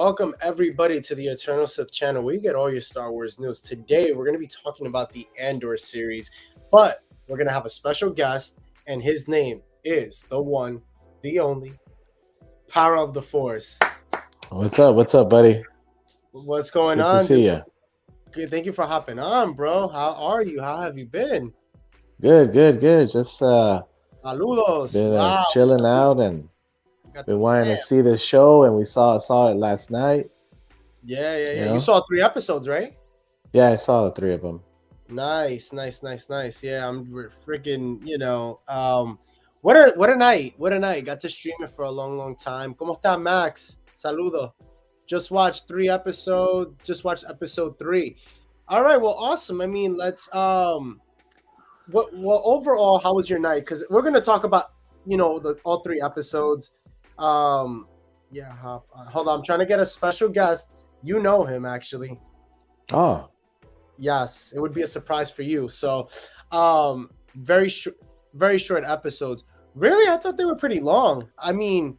Welcome everybody to the Eternal Sith channel where you get all your Star Wars news. Today we're going to be talking about the Andor series, but we're going to have a special guest, and his name is the one, the only, Power of the Force. What's up? What's up, buddy? What's going Good on? to see you. Good. Thank you for hopping on, bro. How are you? How have you been? Good. Just Saludos. been Wow. chilling out and Got been the wanting fam. to see the show, and we saw it last night. Yeah. You You know? saw 3 episodes, right? Yeah, I saw the 3 of them. Nice. Yeah, we're freaking, what a night. What a night. Got to stream it for a long time. ¿Cómo está, Max? Saludo. Just watched episode 3. All right, well, awesome. I mean, let's overall, how was your night? Because we're gonna talk about, all 3 episodes. Hold on, I'm trying to get a special guest. You know him, actually. Oh, Yes, it would be a surprise for you. So, very short episodes. Really, I thought they were pretty long. I mean,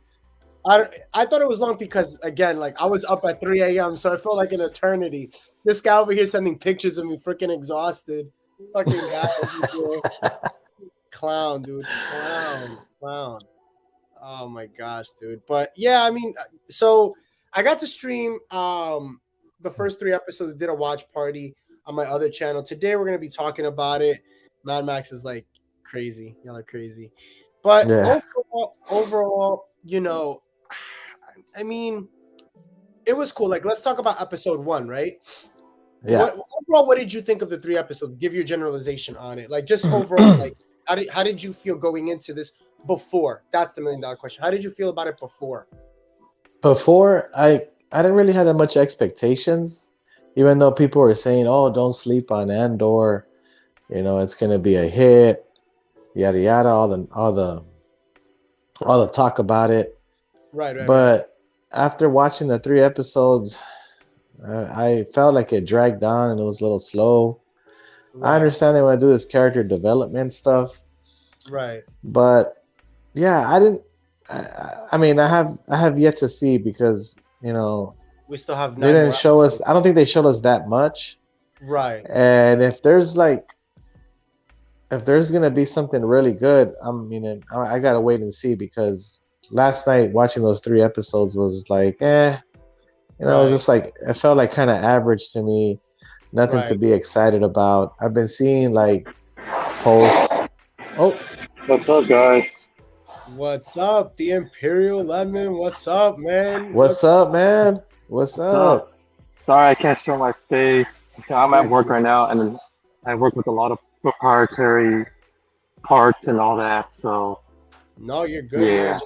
I thought it was long because, again, like I was up at 3 a.m., so I felt like an eternity. This guy over here sending pictures of me freaking exhausted. Fucking guy. Clown, dude. Clown. Oh my gosh, dude. But yeah, I mean, so I got to stream the first 3 episodes, did a watch party on my other channel. Today we're gonna be talking about it. Mad Max is like crazy. Y'all are crazy. But yeah. overall, I mean, it was cool. Like, let's talk about episode 1, right? Yeah. What did you think of the 3 episodes? Give your generalization on it. Like, just overall, like, how did you feel going into this before? That's the $1 million question. How did you feel about it before? Before, I didn't really have that much expectations, even though people were saying, "Oh, don't sleep on Andor. It's gonna be a hit." Yada yada. All the talk about it. Right. But after watching the 3 episodes, I felt like it dragged on and it was a little slow. Right. I understand they want to do this character development stuff, Right. but yeah, I didn't. I mean, I have yet to see because We still have 9 they didn't more show us. episodes. I don't think they showed us that much. Right. And if there's gonna be something really good, I gotta wait and see, because last night watching those 3 episodes was like, it was just like, it felt like kind of average to me. Nothing to be excited about. I've been seeing like posts. Oh, What's up, guys? What's up, the Imperial Lemon? What's up, man? what's up, man? What's up? Sorry I can't show my face. I'm at work right now, and I work with a lot of proprietary parts and all that. So No, you're good, man.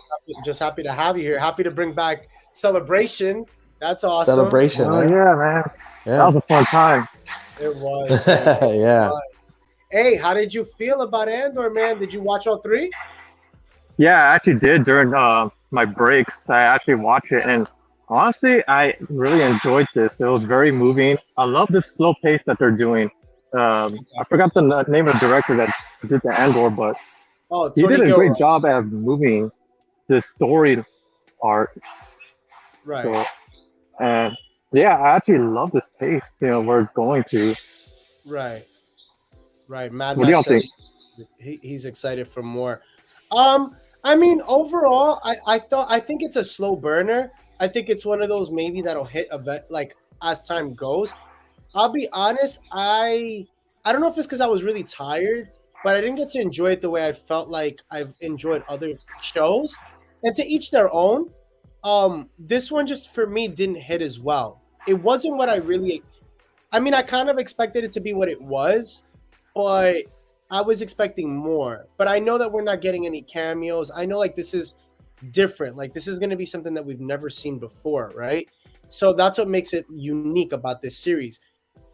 Just happy to have you here. Happy to bring back Celebration. That's awesome. Celebration, oh man. yeah, man, that Yeah. was a fun time. It was. Man. Yeah. Hey, how did you feel about Andor, man? Did you watch all 3? Yeah, I actually did during my breaks. I actually watched it, and honestly, I really enjoyed this. It was very moving. I love this slow pace that they're doing. I forgot the name of the director that did the Andor, but Oh, he Tony did a Gilroy. great job at moving this story arc. Right. So, and yeah, I actually love this pace. Where it's going to. Right. Mad What do y'all Max says think? he's excited for more. I mean, overall, I think it's a slow burner. I think it's one of those maybe that'll hit like as time goes. I'll be honest, I don't know if it's because I was really tired, but I didn't get to enjoy it the way I felt like I've enjoyed other shows. And to each their own. This one just for me didn't hit as well. It wasn't what I kind of expected it to be what it was, but I was expecting more. But I know that we're not getting any cameos. I know like this is different. Like this is going to be something that we've never seen before, right? So that's what makes it unique about this series.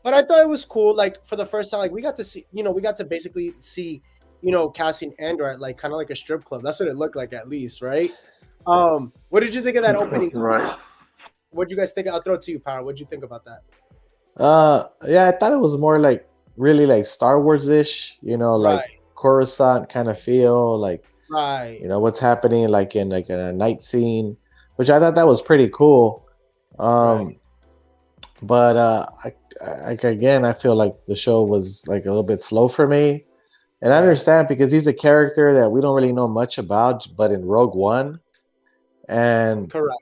But I thought it was cool. Like for the first time, like we got to basically see, Cassian Andor at like kind of like a strip club. That's what it looked like, at least, right? What did you think of that opening? Right. What did you guys think? I'll throw it to you, Power. What did you think about that? Yeah, I thought it was more like really like Star Wars-ish, like Coruscant kind of feel, like Right. what's happening like in a night scene, which I thought that was pretty cool. Right. Um, but again, I feel like the show was like a little bit slow for me, and I Right. understand because he's a character that we don't really know much about, but in Rogue One, and Correct.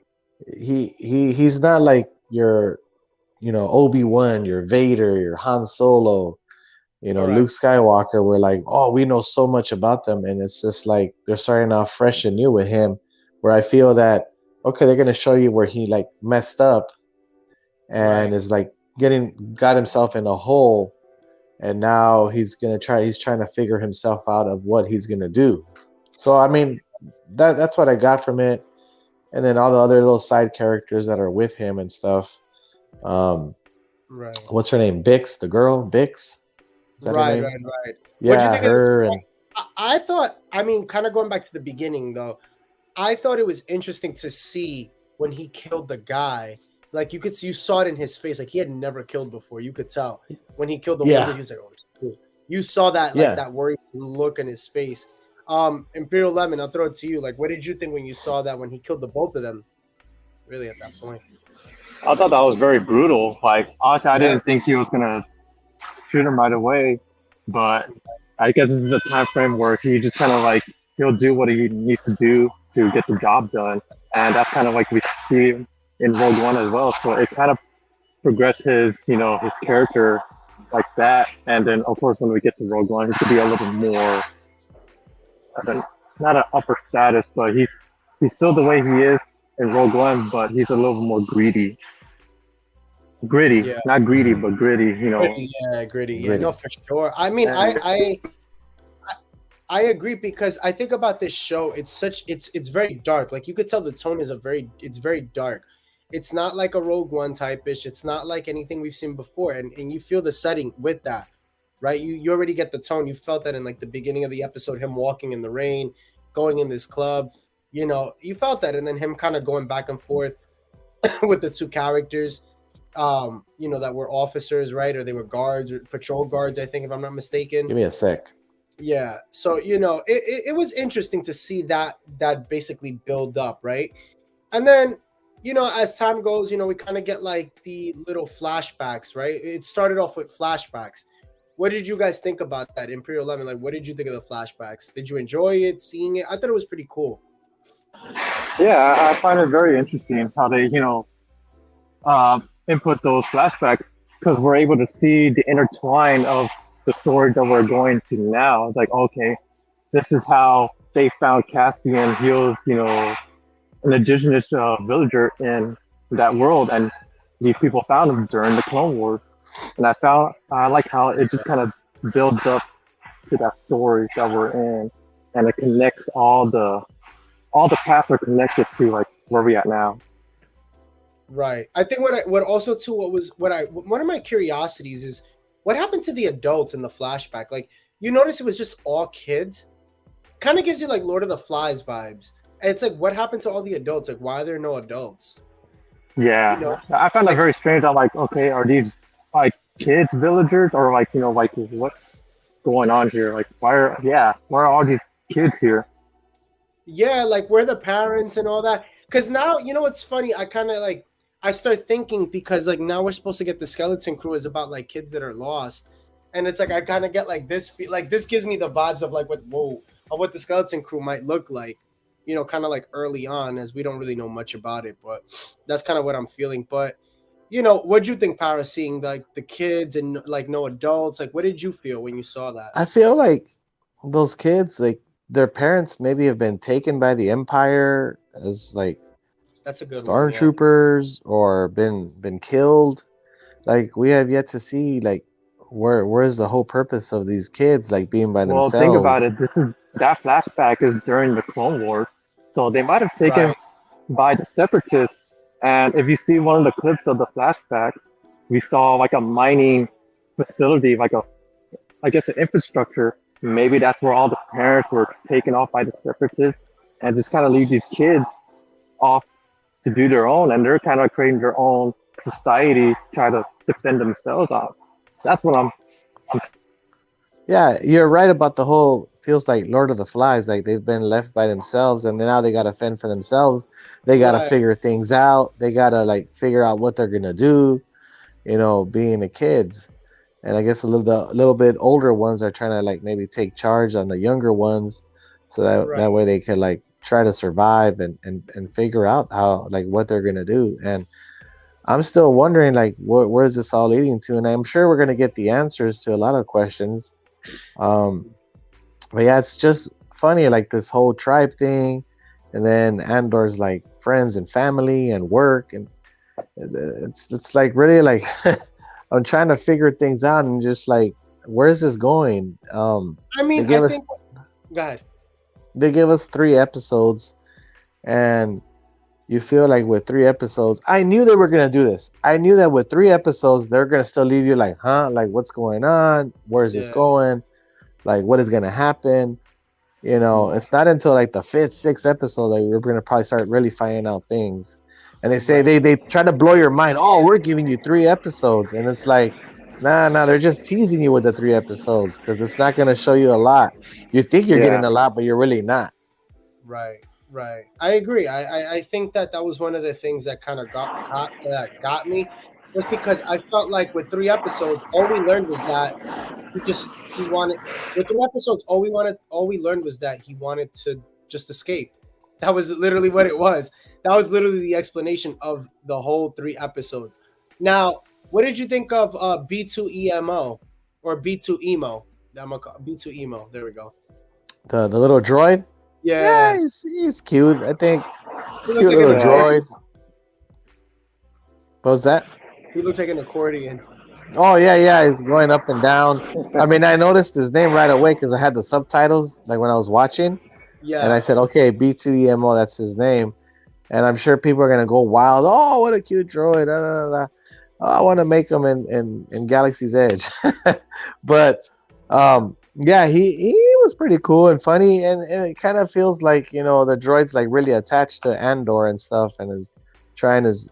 he's not like your Obi-Wan, your Vader, your Han Solo, Luke Correct. Skywalker. We're like, oh, we know so much about them, and it's just like they're starting off fresh and new with him. Where I feel that okay, they're gonna show you where he like messed up and Right. is like got himself in a hole, and now he's trying to figure himself out of what he's gonna do. So I mean, that's what I got from it, and then all the other little side characters that are with him and stuff. Um, Right. what's her name? Bix, the girl, Bix. Is that her Right. name? Right. Right. What do you Yeah, think of this? her and I thought. I mean, kind of going back to the beginning though. I thought it was interesting to see when he killed the guy. Like you saw it in his face. Like he had never killed before. You could tell when he killed the one dude. yeah, He was like, "Oh, shit." You saw that like yeah. that worrisome look in his face. Imperial Lemon. I'll throw it to you. Like, what did you think when you saw that when he killed the both of them? Really, at that point. I thought that was very brutal. Like honestly, I Yeah. didn't think he was gonna shoot him right away, but I guess this is a time frame where he just kind of like he'll do what he needs to do to get the job done, and that's kind of like we see in Rogue One as well. So it kind of progressed his character like that, and then of course when we get to Rogue One, he could be a little more not an upper status, but he's still the way he is in Rogue One, but he's a little more gritty, Yeah. not greedy, Hmm. but gritty. Gritty. Yeah. Gritty. Yeah. No, Gritty. for sure. I mean, And I agree because I think about this show. It's very dark. Like you could tell the tone is it's very dark. It's not like a Rogue One type ish. It's not like anything we've seen before, and you feel the setting with that, right? You already get the tone. You felt that in like the beginning of the episode, him walking in the rain, going in this club. You felt that, and then him kind of going back and forth with the two characters. That were officers, right? Or they were guards or patrol guards, I think, if I'm not mistaken. Give me a sec. Yeah. So, it was interesting to see that basically build up, right? And then, as time goes, we kind of get like the little flashbacks, right? It started off with flashbacks. What did you guys think about that, Imperial Lemon? Like, what did you think of the flashbacks? Did you enjoy it, seeing it? I thought it was pretty cool. yeah, I find it very interesting how they input those flashbacks because we're able to see the intertwine of the story that we're going to now. It's like, okay, this is how they found Cassian. He was, an indigenous villager in that world, and these people found him during the Clone Wars. And I like how it just kind of builds up to that story that we're in, and it connects all the paths are connected to like where we at now. Right. I think what also too one of my curiosities is what happened to the adults in the flashback? Like you notice it was just all kids. Kind of gives you like Lord of the Flies vibes. And it's like what happened to all the adults? Like why are there no adults? You Yeah, know, I found that like very strange. I'm like, okay, are these like kids, villagers, or like like what's going on here? Like, why are all these kids here? yeah, like where the parents and all that. Cause now, what's funny, I kind of like I start thinking because like now we're supposed to get the skeleton crew is about like kids that are lost. And it's like I kind of get like like this gives me the vibes of like what the skeleton crew might look like, kind of like early on as we don't really know much about it, but that's kind of what I'm feeling. But what'd you think, Paris, seeing like the kids and like no adults? Like what did you feel when you saw that? I feel like those kids, like their parents, maybe have been taken by the Empire as like That's a good one, yeah. stormtroopers or been killed. Like we have yet to see like where's the whole purpose of these kids like being by Well, think about themselves. it. That flashback is during the Clone Wars, so they might have taken Right. by the Separatists. And if you see one of the clips of the flashbacks, we saw like a mining facility, like I guess an infrastructure. Maybe that's where all the parents were taken off by the Separatists, and just kind of leave these kids off to do their own, and they're kind of creating their own society, try to defend themselves out. That's what I'm Yeah, you're right about the whole feels like Lord of the Flies, like they've been left by themselves and then now they gotta fend for themselves. They gotta Right, figure things out. They gotta like figure out what they're gonna do, being the kids. And I guess the little bit older ones are trying to like maybe take charge on the younger ones so that right. way they could like try to survive and figure out how like what they're gonna do. And I'm still wondering like where's this all leading to? And I'm sure we're gonna get the answers to a lot of questions. Um, but yeah, it's just funny, like this whole tribe thing, and then Andor's like friends and family and work, and it's like really like I'm trying to figure things out and just like where's this going? I They mean, I gave us think. Go ahead. they gave us 3 episodes, and you feel like with 3 episodes, I knew they were gonna do this. I knew that with 3 episodes, they're gonna still leave you like, huh? Like what's going on? Where's this Yeah, going? Like what is gonna happen? It's not until like the fifth, sixth episode that we're gonna probably start really finding out things. And they say right. they try to blow your mind. Oh, we're giving you 3 episodes, and it's like, nah, they're just teasing you with the 3 episodes because it's not gonna show you a lot. You think you're Yeah, getting a lot, but you're really not. Right, right. I agree. I think that that was one of the things that kind of got me, was because I felt like with 3 episodes, all we learned was that he wanted with 3 episodes, all we learned was that he wanted to just escape. That was literally what it was. That was literally the explanation of the whole 3 episodes. Now, what did you think of B2EMO or B2EMO? I'm gonna call B2EMO. There we go. The little droid, yeah, Yeah, he's cute. I think he looks cute like an little yeah, accordion. droid. What was that? He looks like an accordion. Oh yeah, he's going up and down. I mean, I noticed his name right away because I had the subtitles like when I was watching, and I Yeah, said, okay, B2EMO, that's his name. And I'm sure people are gonna go wild. Oh, what a cute droid! Da, da, da, da. Oh, I want to make him in Galaxy's Edge, but yeah, he was pretty cool and funny, and it kind of feels like the droid's like really attached to Andor and stuff, and is trying his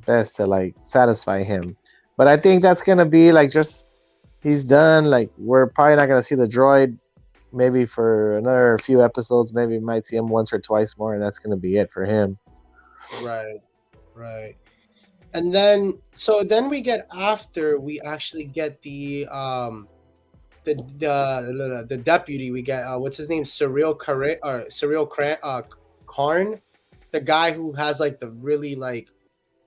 best to like satisfy him. But I think that's gonna be like just he's done. Like we're probably not gonna see the droid maybe for another few episodes. Maybe we might see him once or twice more, and that's gonna be it for him. right, right. And then then we actually get the deputy. We get what's his name, Karn, the guy who has like the really like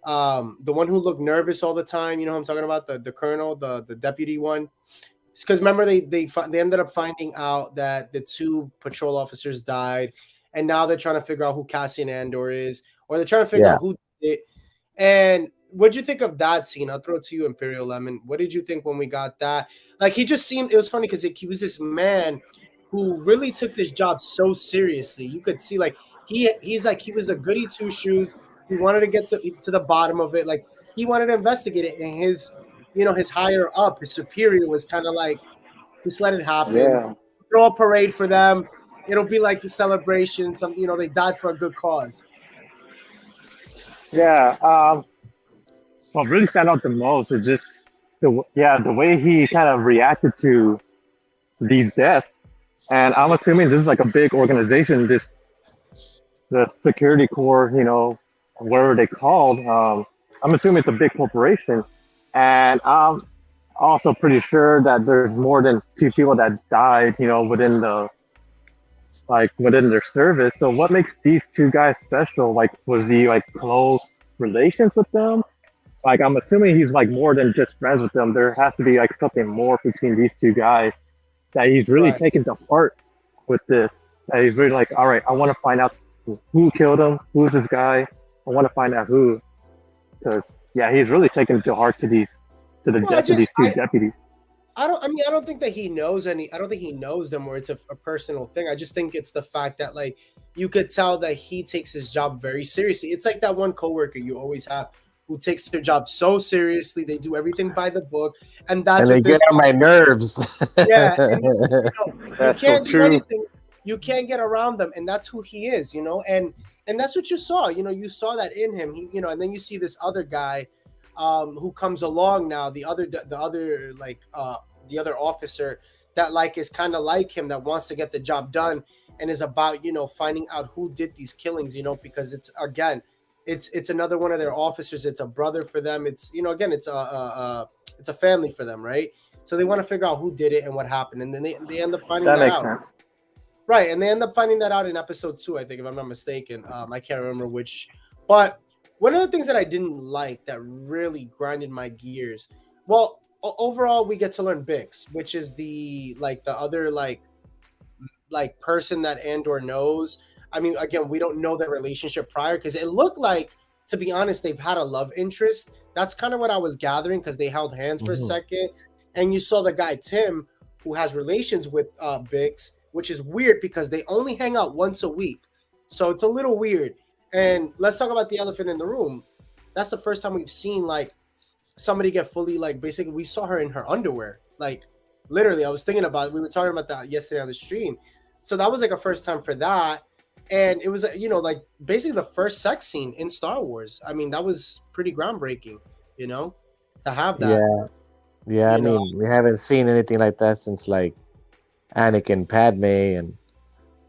the one who looked nervous all the time. You know what I'm talking about, the colonel, the deputy one. Because remember they ended up finding out that the two patrol officers died, and now they're trying to figure out who Cassian Andor is, or they're trying to figure Yeah. out who did it. And what'd you think of that scene? I'll throw it to you, Imperial Lemon. What did you think when we got that? Like he just seemed, it was funny because he was this man who really took this job so seriously. You could see like he's like he was a goody two shoes. He wanted to get to the bottom of it. Like he wanted to investigate it, and his higher up, his superior was kind of like, just let it happen. yeah, Throw a parade for them. It'll be like a celebration. They died for a good cause. yeah. What really stand out the most is just the way he kind of reacted to these deaths. And I'm assuming this is like a big organization, this the security corps, whatever they called. I'm assuming it's a big corporation, and I'm also pretty sure that there's more than two people that died, within their service. So what makes these two guys special? Like, was he like close relations with them? Like, I'm assuming he's like more than just friends with them. There has to be like something more between these two guys that he's really Right. taken to heart with this. That he's really like, all right, I want to find out who killed him, who's this guy. I want to find out who, because yeah, he's really taken to heart to the Well, I death of these just two deputies. I don't. I mean, I don't think that he knows any. I don't think he knows them, or it's a personal thing. I just think it's the fact that like you could tell that he takes his job very seriously. It's like that one coworker you always have who takes their job so seriously. They do everything by the book, and And that's they what get this on guy. my nerves. Yeah, and you That's so can't do true. anything. You can't get around them, and that's who he is. And that's what you saw. You saw that in him. And then you see this other guy, who comes along now. The other like the other officer that like is kind of like him, that wants to get the job done, and is about, finding out who did these killings, because it's, again, it's another one of their officers. It's a brother for them. It's, again, it's a family for them, right? So they want to figure out who did it and what happened, and then they end up finding That that makes out. sense. Right, and they end up finding that out in episode 2, I think, if I'm not mistaken. I can't remember which. But one of the things that I didn't like that really grinded my gears, well, overall, we get to learn Bix, which is the other person that Andor knows. I mean, again, we don't know their relationship prior, because it looked like, to be honest, they've had a love interest. That's kind of what I was gathering, because they held hands for a second, and you saw the guy Tim, who has relations with Bix, which is weird because they only hang out once a week. So it's a little weird. And let's talk about the elephant in the room. That's the first time we've seen somebody get fully, basically we saw her in her underwear. Literally, I was thinking about it. We were talking about that yesterday on the stream. So that was a first time for that. And it was, basically the first sex scene in Star Wars. I mean, that was pretty groundbreaking, to have that. Yeah. I mean, we haven't seen anything like that since Anakin, Padme, and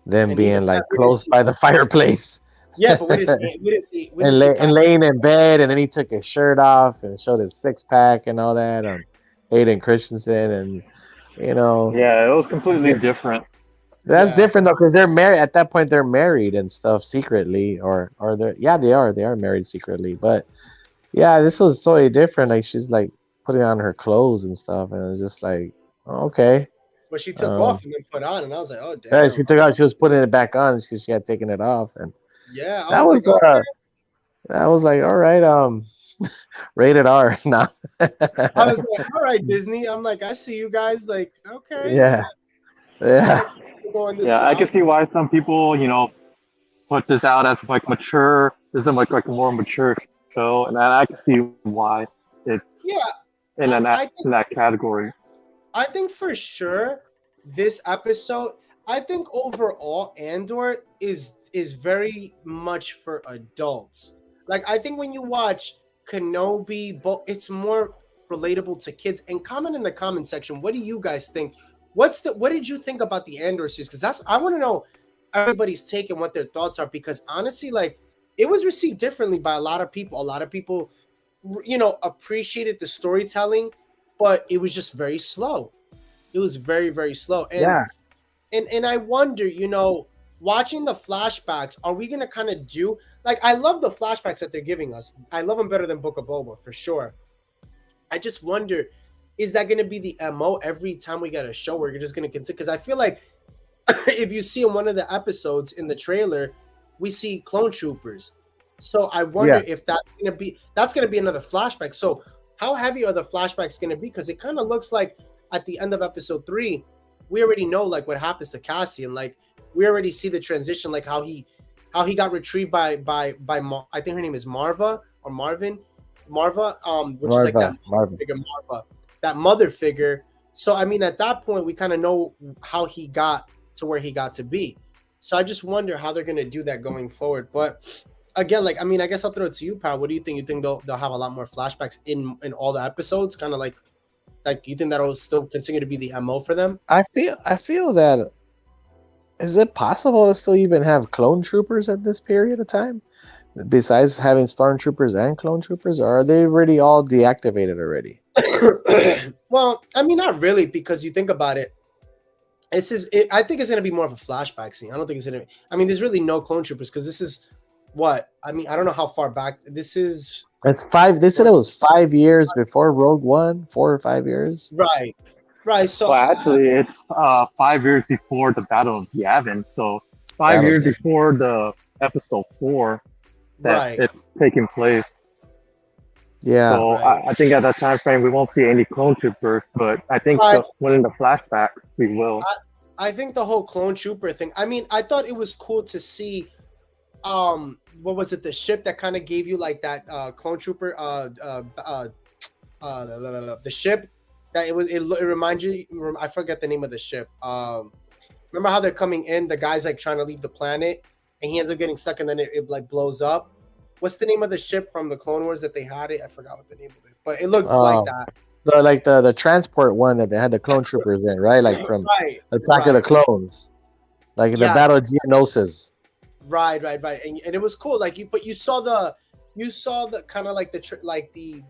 them And being close by the fireplace. Yeah, but we didn't see and laying in bed, and then he took his shirt off and showed his 6-pack and all that on Hayden Christensen, and Yeah, it was completely different. That's different though, because they're married at that point. They're married and stuff secretly, or they are married secretly. But yeah, this was totally different. She's putting on her clothes and stuff, and it was just okay. But she took off and then put on, and I was like, oh damn. Yeah, she took off. She was putting it back on because she had taken it off, and I was like, all right, rated R. No. I was like, all right, Disney. I'm like, I see you guys. Okay. Yeah. I can see why some people, put this out as mature. This is a more mature show, and I can see why it's in that category. I think for sure this episode, I think overall Andor is very much for adults. I think when you watch Kenobi, it's more relatable to kids. And comment in the comment section, what do you guys think? What did you think about the Andor series? Because I want to know everybody's take and what their thoughts are. Because honestly, it was received differently by a lot of people. A lot of people, appreciated the storytelling, but it was just very slow. It was very, very slow. And, and I wonder, watching the flashbacks, are we going to kind of do, I love the flashbacks that they're giving us. I love them better than Book of Boba, for sure. I just wonder, is that going to be the MO every time we get a show where you're just going to continue? Because I feel like if you see in one of the episodes in the trailer, we see clone troopers. So I wonder if that's going to be another flashback. So how heavy are the flashbacks going to be? Because it kind of looks like at the end of episode 3, we already know what happens to Cassian. We already see the transition, how he got retrieved by I think her name is Marva or Marvin. Marva, which is that Marva. figure, Marva, that mother figure. So I mean, at that point, we kind of know how he got to where he got to be. So I just wonder how they're gonna do that going forward. But again, I guess I'll throw it to you, Pal. What do you think? You think they'll have a lot more flashbacks in all the episodes? Kind of you think that'll still continue to be the MO for them? I feel that. Is it possible to still even have clone troopers at this period of time? Besides having stormtroopers and clone troopers, or are they already all deactivated already? Well, I mean, not really, because you think about it. I think it's going to be more of a flashback scene. I don't think it's going to. I mean, there's really no clone troopers because this is what I mean. I don't know how far back this is. It's 5. They said it was 5 years before Rogue One, 4 or 5 years. Right. So actually, it's 5 years before the Battle of Yavin. So 5 years before the episode 4 that it's taking place. Yeah. So I think at that time frame we won't see any clone troopers, but I think when in the flashback we will. I think the whole clone trooper thing. I mean, I thought it was cool to see. What was it? The ship that kind of gave you that clone trooper. The ship that it reminds you. I forget the name of the ship. Remember how they're coming in? The guy's trying to leave the planet, and he ends up getting stuck, and then it blows up. What's the name of the ship from the Clone Wars that they had it? I forgot what the name of it, but it looked like that. the transport one that they had the clone troopers in, right? Like from Right, Attack of the right. Clones, like in the Yes, Battle of Geonosis. right. And it was cool. Like but you saw the kind of like like the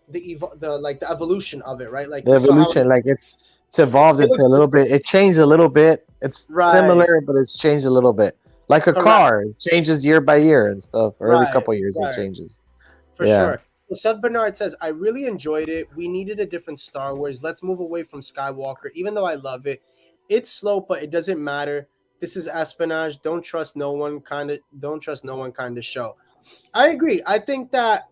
like the evolution of it, right? Like The you saw how evolution, like it's evolved it into a looks little bit. It changed a little bit. It's right, similar, but it's changed a little bit. Like a correct, car, it changes year by year and stuff, or every right, couple of years it right. changes. For Yeah, sure. So Seth Bernard says, I really enjoyed it. We needed a different Star Wars. Let's move away from Skywalker. Even though I love it, it's slow, but it doesn't matter. This is espionage. Don't trust no one kind of show. I agree. I think that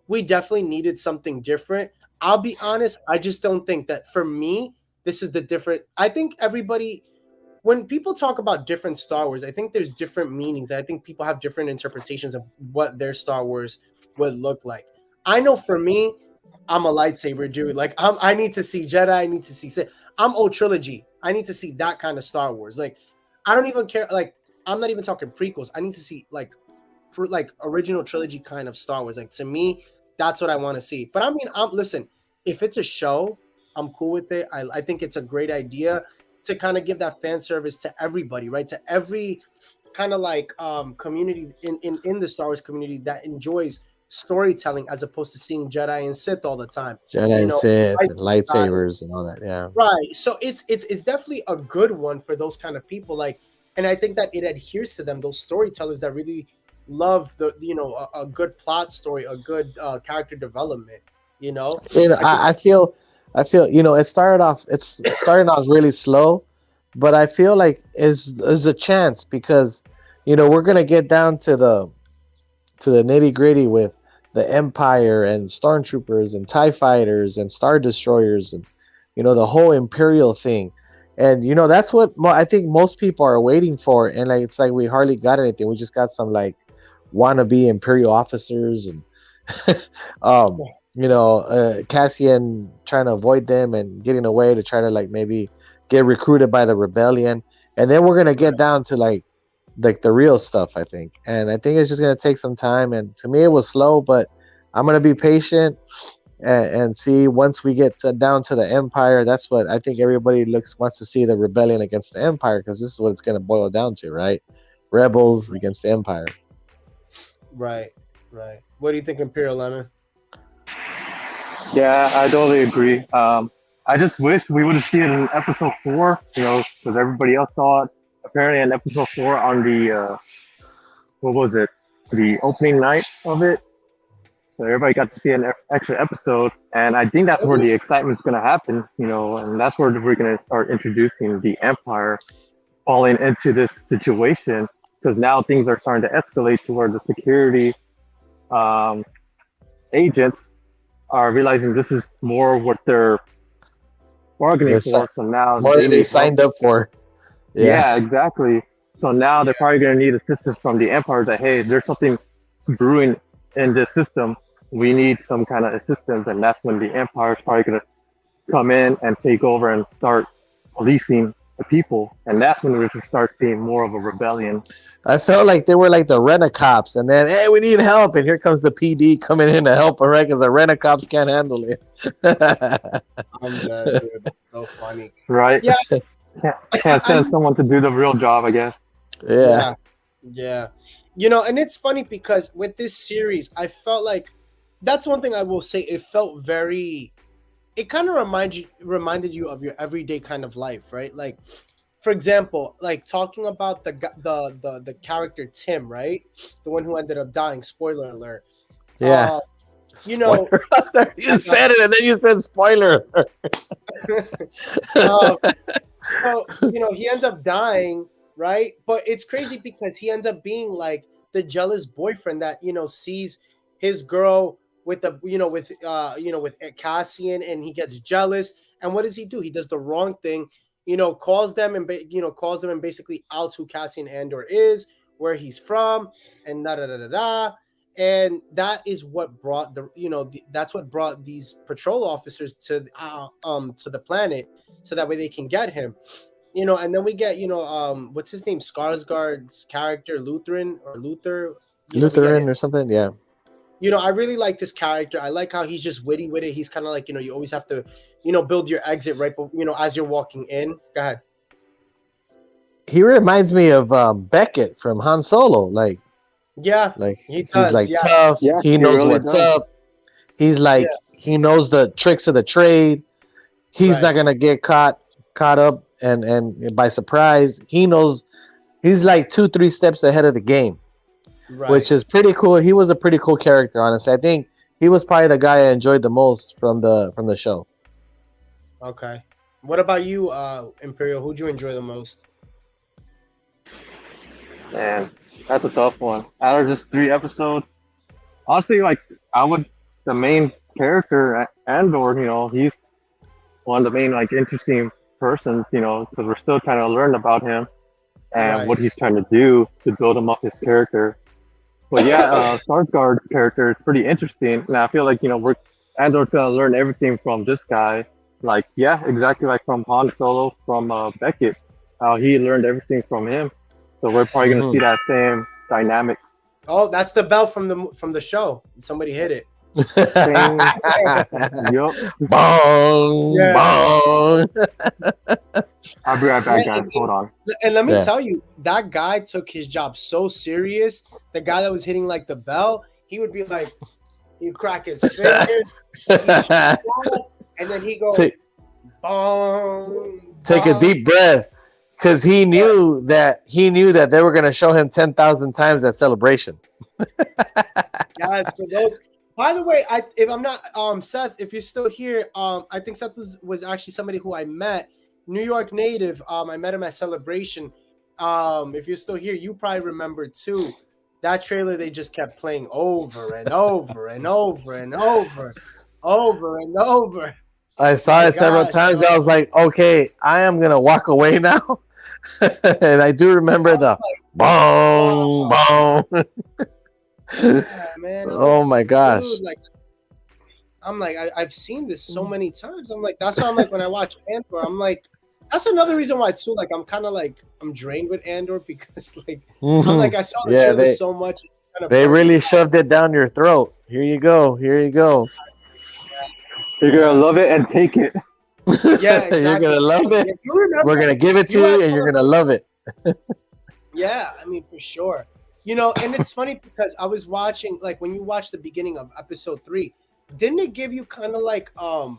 we definitely needed something different. I'll be honest, I just don't think that for me, this is the different. I think everybody when people talk about different Star Wars, I think there's different meanings. I think people have different interpretations of what their Star Wars would look like. I know for me, I'm a lightsaber dude. Like I need to see Jedi. I need to see Sith. I'm old trilogy. I need to see that kind of Star Wars. Like I don't even care. Like I'm not even talking prequels. I need to see like original trilogy kind of Star Wars. Like to me, that's what I want to see. But I mean, listen. If it's a show, I'm cool with it. I think it's a great idea to kind of give that fan service to everybody, right? To every kind of like community in the Star Wars community that enjoys storytelling as opposed to seeing Jedi and Sith all the time. Jedi You and know, Sith and lightsaber, lightsabers and all that. Yeah, right? So it's definitely a good one for those kind of people. Like, and I think that it adheres to them. Those storytellers that really love a good plot story, a good character development. You know, I think I feel it's started off really slow, but I feel like is a chance because we're gonna get down to the nitty gritty with the Empire and stormtroopers and Tie fighters and Star destroyers and the whole Imperial thing, and that's what I think most people are waiting for, and like it's like we hardly got anything. We just got some like wannabe Imperial officers and um Cassian trying to avoid them and getting away to try to like maybe get recruited by the rebellion, and then we're gonna get down to like the real stuff, I think. And I think it's just gonna take some time. And to me, it was slow, but I'm gonna be patient and see once we get down to the Empire. That's what I think everybody wants to see, the rebellion against the Empire, because this is what it's gonna boil down to, right? Rebels against the Empire. right, right. What do you think, Imperial Lemon? Yeah, I totally agree. I just wish we would have seen it in episode four, because everybody else saw it apparently in episode four on the what was it, the opening night of it. So everybody got to see an extra episode, and I think that's where the excitement's going to happen, and that's where we're going to start introducing the Empire falling into this situation, because now things are starting to escalate to where the security um, agents are realizing this is more what they're bargaining They're for. So now more they than they need help. signed up for. Yeah. Yeah, exactly. So now they're probably going to need assistance from the Empire that, hey, there's something brewing in this system. We need some kind of assistance. And that's when the Empire is probably going to come in and take over and start policing the people. And that's when we should start seeing more of a rebellion. I felt like they were like the rent-a-cops, and then, hey, we need help, and here comes the PD coming in to help, right? Because the rent-a-cops can't handle it. I'm dead, dude. That's so funny. Right? Yeah, Can't send someone to do the real job, I guess. Yeah. Yeah. And it's funny because with this series, I felt like that's one thing I will say. It felt it kind of reminded you of your everyday kind of life, right? Like, for example, like talking about the character Tim, right? The one who ended up dying. Spoiler alert. Yeah. Spoiler alert. You said it, and then you said spoiler. So he ends up dying, right? But it's crazy because he ends up being like the jealous boyfriend that sees his girl with with Cassian, and he gets jealous. And what does he do? He does the wrong thing. Calls them and basically outs who Cassian Andor is, where he's from, and da da da da da. And that is what brought that's what brought these patrol officers to the planet, so that way they can get him. And then we get what's his name, Skarsgård's character, Lutheran or Luther. Lutheran or something, yeah. I really like this character. I like how he's just witty with it. He's kind of like, you always have to, build your exit right, as you're walking in. Go ahead. He reminds me of Beckett from Han Solo. Yeah, Like he he's does. like Yeah, tough. Yeah, He he knows really what's does. up. He's yeah, like he knows the tricks of the trade. He's not right, gonna get caught up and by surprise. He knows he's like 2-3 steps ahead of the game, right. which is pretty cool. He was a pretty cool character, honestly. I think he was probably the guy I enjoyed the most from the show. Okay. What about you, Imperial? Who'd you enjoy the most? Man, that's a tough one. Out of just 3 episodes, honestly, like the main character Andor, he's one of the main like interesting persons, because we're still trying to learn about him and Right. what he's trying to do to build him up his character. But yeah, Skarsgård's character is pretty interesting, and I feel like Andor's gonna learn everything from this guy. Like yeah, exactly like from Han Solo, from Beckett, how he learned everything from him. So we're probably gonna see that same dynamic. Oh, that's the bell from the show. Somebody hit it. Same, yup. Bong, Yeah. bong. I'll be right back, Yeah, guys. Hold on. And let me Yeah. tell you, that guy took his job so serious. The guy that was hitting like the bell, he would be like, he'd crack his fingers, and then he go, take, bong, take a bong. deep breath, because he knew that they were gonna show him 10,000 times that celebration. Yes, for those. By the way, if I'm not Seth, if you're still here, I think Seth was actually somebody who I met, New York native. I met him at Celebration. If you're still here, you probably remember too. That trailer they just kept playing over and over and over and over, over and over. I saw My it several gosh, times. bro. I was like, okay, I am gonna walk away now. And I do remember the bong, wow. bong. Yeah, man. Oh my gosh. Dude, like, I'm like, I've seen this so many times. I'm like, that's why I'm like, when I watch Andor, I'm like, that's another reason why too. Like, I'm kind of like, I'm drained with Andor because like, I'm like, I saw the Yeah, trailer so much. they really shoved it down your throat. Here you go. Here you go. You're gonna love it and take it. Yeah, exactly. You're gonna love it. Yeah, you remember? We're gonna give it to you, and you're gonna love it. Yeah, I mean, for sure. And it's funny because I was watching, like, when you watch the beginning of episode 3, didn't it give you kind of like what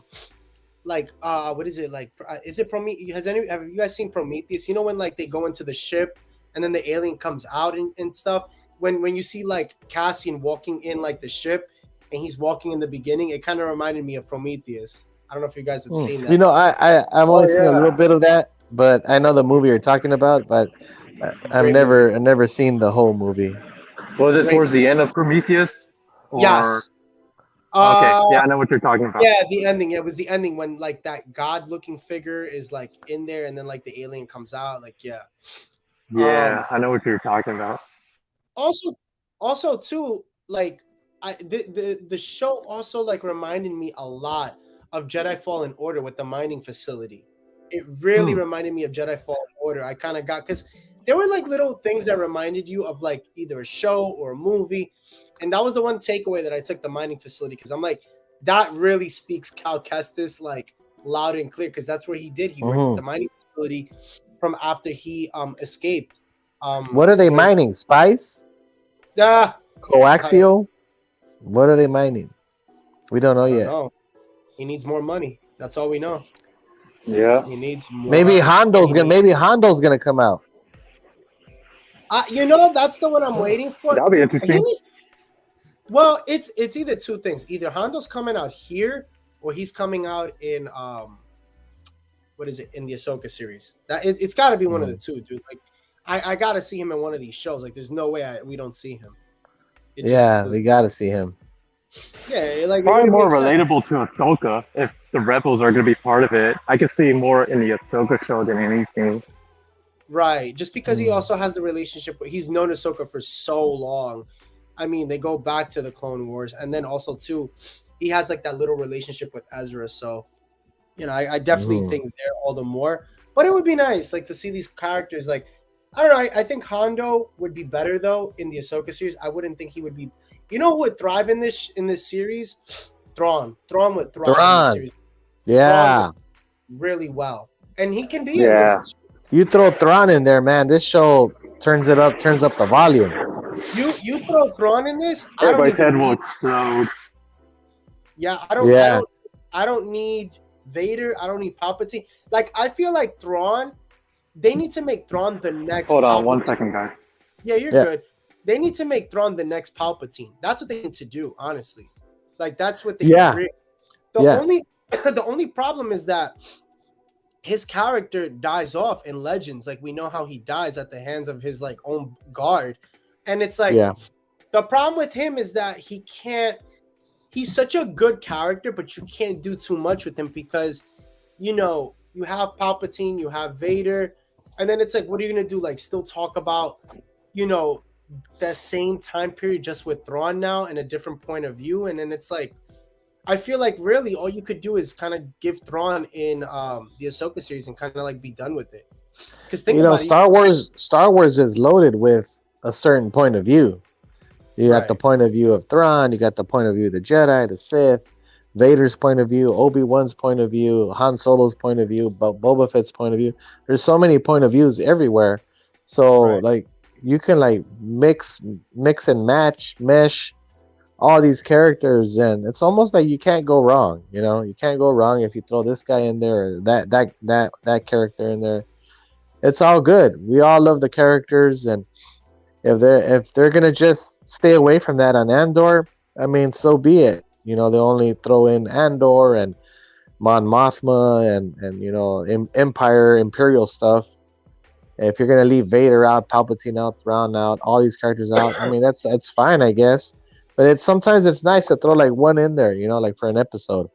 is it like? Is it Prometheus? Have you guys seen Prometheus? When like they go into the ship and then the alien comes out and stuff. When you see like Cassian walking in like the ship and he's walking in the beginning, it kind of reminded me of Prometheus. I don't know if you guys have seen that. I've only seen a little bit of that, but I know the movie you're talking about. But I've never seen the whole movie. Was it towards the end of Prometheus? Or... Yes. Okay, yeah, I know what you're talking about. Yeah, the ending. It was the ending when like that god-looking figure is like in there, and then like the alien comes out. Like, yeah. Yeah, I know what you're talking about. Also too, like the show also like reminded me a lot of Jedi Fallen Order with the mining facility. It really reminded me of Jedi Fallen Order. I kind of got, because there were like little things that reminded you of like either a show or a movie. And that was the one takeaway that I took, the mining facility, because I'm like, that really speaks Cal Kestis like loud and clear, because that's where he did. He worked at the mining facility from after he escaped. What are they mining? Spice? Coaxial? What are they mining? We don't know yet. Know. He needs more money. That's all we know. Yeah. He needs more. Maybe Hondo's gonna come out. That's the one I'm waiting for. That'll be interesting. Well, it's either two things. Either Hondo's coming out here, or he's coming out in what is it, in the Ahsoka series? It's got to be one of the two, dude. Like, I got to see him in one of these shows. Like, there's no way we don't see him. We got to see him. Yeah, like probably more relatable to Ahsoka if the Rebels are going to be part of it. I can see more in the Ahsoka show than anything. Right, just because he also has the relationship. He's known Ahsoka for so long. I mean, they go back to the Clone Wars, and then also too, he has like that little relationship with Ezra. So, I definitely think there all the more. But it would be nice, like, to see these characters. Like, I don't know. I think Hondo would be better though in the Ahsoka series. I wouldn't think he would be. You know who would thrive in this series? Thrawn would thrive in this Thrawn. series. Yeah. Really well, and he can be in Yeah. this. You throw Thrawn in there, man. This show turns up the volume. You throw Thrawn in this, I don't Everybody's head even will need, explode. yeah, Yeah. I don't need Vader. I don't need Palpatine. Like I feel like Thrawn, they need to make Thrawn the next. Hold on Palpatine. 1 second, guys. Yeah, you're good. They need to make Thrawn the next Palpatine. That's what they need to do, honestly. Like that's what they Yeah. The only problem is that his character dies off in Legends. Like we know how he dies at the hands of his like own guard. And it's like the problem with him is that he's such a good character, but you can't do too much with him because you have Palpatine, you have Vader, and then it's like, what are you gonna do? Like still talk about, that same time period just with Thrawn now and a different point of view. And then it's like, I feel like really all you could do is kind of give Thrawn in the Ahsoka series and kind of like be done with it. Because Star Wars is loaded with a certain point of view. You got the point of view of Thrawn, you got the point of view of the Jedi, the Sith, Vader's point of view, Obi-Wan's point of view, Han Solo's point of view, Boba Fett's point of view. There's so many point of views everywhere. So like you can like mix and mesh all these characters, and it's almost like you can't go wrong. You can't go wrong if you throw this guy in there or that character in there. It's all good. We all love the characters, and if they're gonna just stay away from that on Andor, I mean, so be it. They only throw in Andor and Mon Mothma and Imperial stuff. If you're gonna leave Vader out, Palpatine out, Thrawn out, all these characters out, I mean that's fine, I guess. But sometimes it's nice to throw like one in there, like for an episode.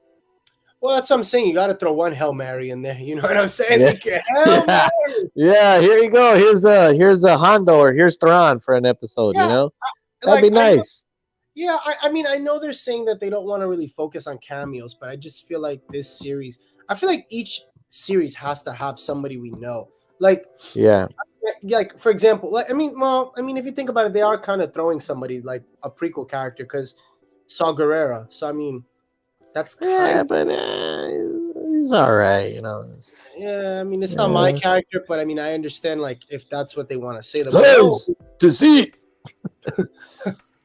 Well, that's what I'm saying. You got to throw one Hail Mary in there. You know what I'm saying? Yeah. Like, Hail Mary. Yeah, here you go. Here's a Hondo or here's Thrawn for an episode. That'd be nice. I mean, I know they're saying that they don't want to really focus on cameos, but I just feel like this series. I feel like each series has to have somebody we know. Like, like for example, like if you think about it, they are kind of throwing somebody like a prequel character because Saw Gerrera. So I mean, that's but he's all right, Yeah, I mean, it's not my character, but I mean, I understand like if that's what they want to say. To see.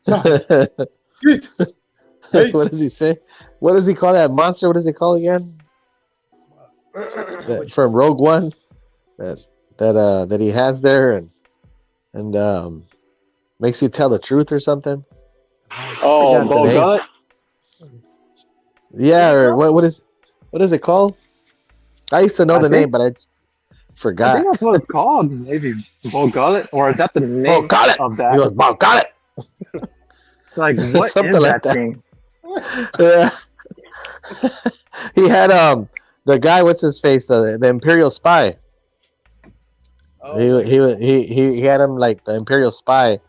What does he say? What does he call that monster? What does he call again? From Rogue One. That he has there and makes you tell the truth or something. Oh, Bulgullet? Yeah, or what is it called? I used to know the name, but I forgot. I think that's what it's called. Maybe Bulgullet, or is that the name of that? He goes, Bulgullet. Like what something is like that thing? Yeah. He had the guy, what's his face, the Imperial spy. Oh. He had him like the Imperial spy.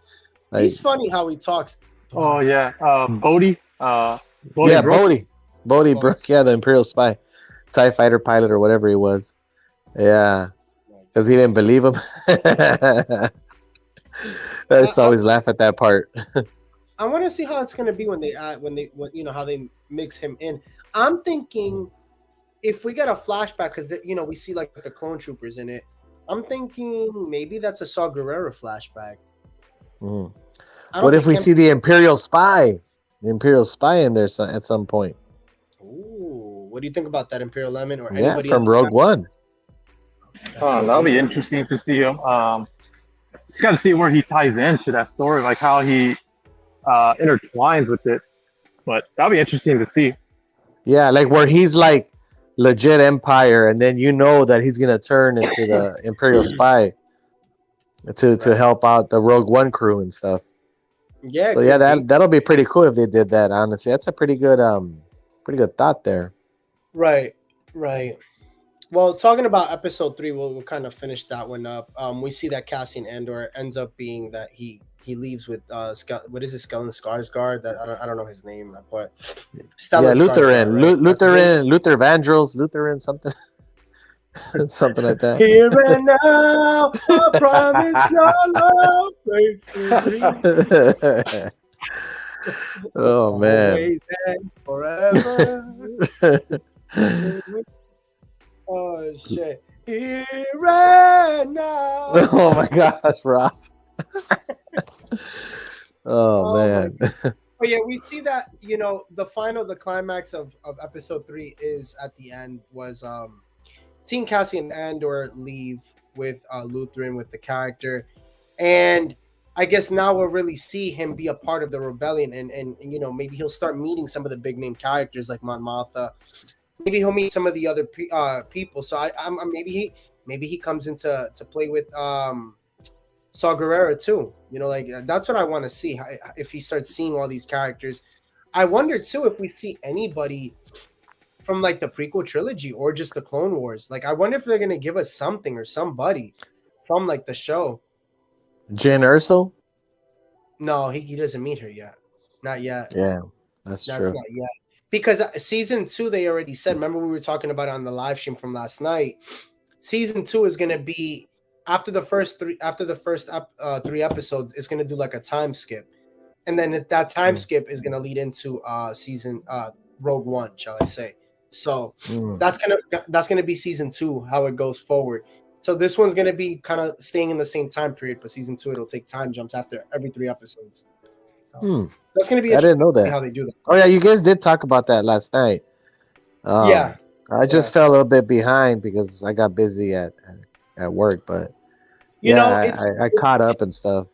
Like, he's funny how he talks. Oh yeah, Bodhi. Bodhi Brooke. Yeah, the Imperial spy, TIE fighter pilot or whatever he was. Yeah, because he didn't believe him. I just always laugh at that part. I want to see how it's gonna be when how they mix him in. I'm thinking if we get a flashback because we see like the clone troopers in it. I'm thinking maybe that's a Saw Gerrera flashback. What if we see the Imperial spy? The Imperial spy in there at some point. Ooh, what do you think about that, Imperial Lemon or anybody from Rogue One? That'll be interesting to see him. Just got to see where he ties into that story, like how he intertwines with it. But that'll be interesting to see. Yeah, like where he's like legit Empire, and then that he's gonna turn into the Imperial spy to help out the Rogue One crew and stuff. Yeah, so that'll be pretty cool if they did that. Honestly, that's a pretty good thought there. Right. Well, talking about episode 3, we'll kind of finish that one up. We see that Cassian Andor ends up being that he leaves with what is it, Stellan Skarsgård? That I don't know his name, but Stellan Lutheran, right? Luther Vandross, Lutheran something. Something like that. Here and now, I promise your love. Oh man. Always and forever. Oh shit! Here and now. Oh my gosh, Rob. Oh Oh my. man. But yeah, we see that the climax of episode 3 is at the end was seeing Cassian Andor leave with Lutheran with the character, and I guess now we'll really see him be a part of the rebellion, and maybe he'll start meeting some of the big name characters like Mon Mothma. Maybe he'll meet some of the other people. So maybe he comes into to play with Saw Gerrera too. Like that's what I want to see. If he starts seeing all these characters, I wonder too if we see anybody from like the prequel trilogy or just the Clone Wars. Like I wonder if they're gonna give us something or somebody from like the show. Jyn Erso? No, he doesn't meet her yet. Not yet. Yeah, that's true. Not yet. Because season 2, they already said. Remember, we were talking about it on the live stream from last night. Season 2 is gonna be after the first 3 episodes. It's gonna do like a time skip, and then that time skip is gonna lead into season Rogue One, shall I say? So that's gonna be season 2, how it goes forward. So this one's gonna be kind of staying in the same time period, but season 2 it'll take time jumps after every 3 episodes. So that's gonna be. I didn't know that. How they do that. Oh yeah, you guys did talk about that last night. Yeah, I just fell a little bit behind because I got busy at work, but I caught up and stuff.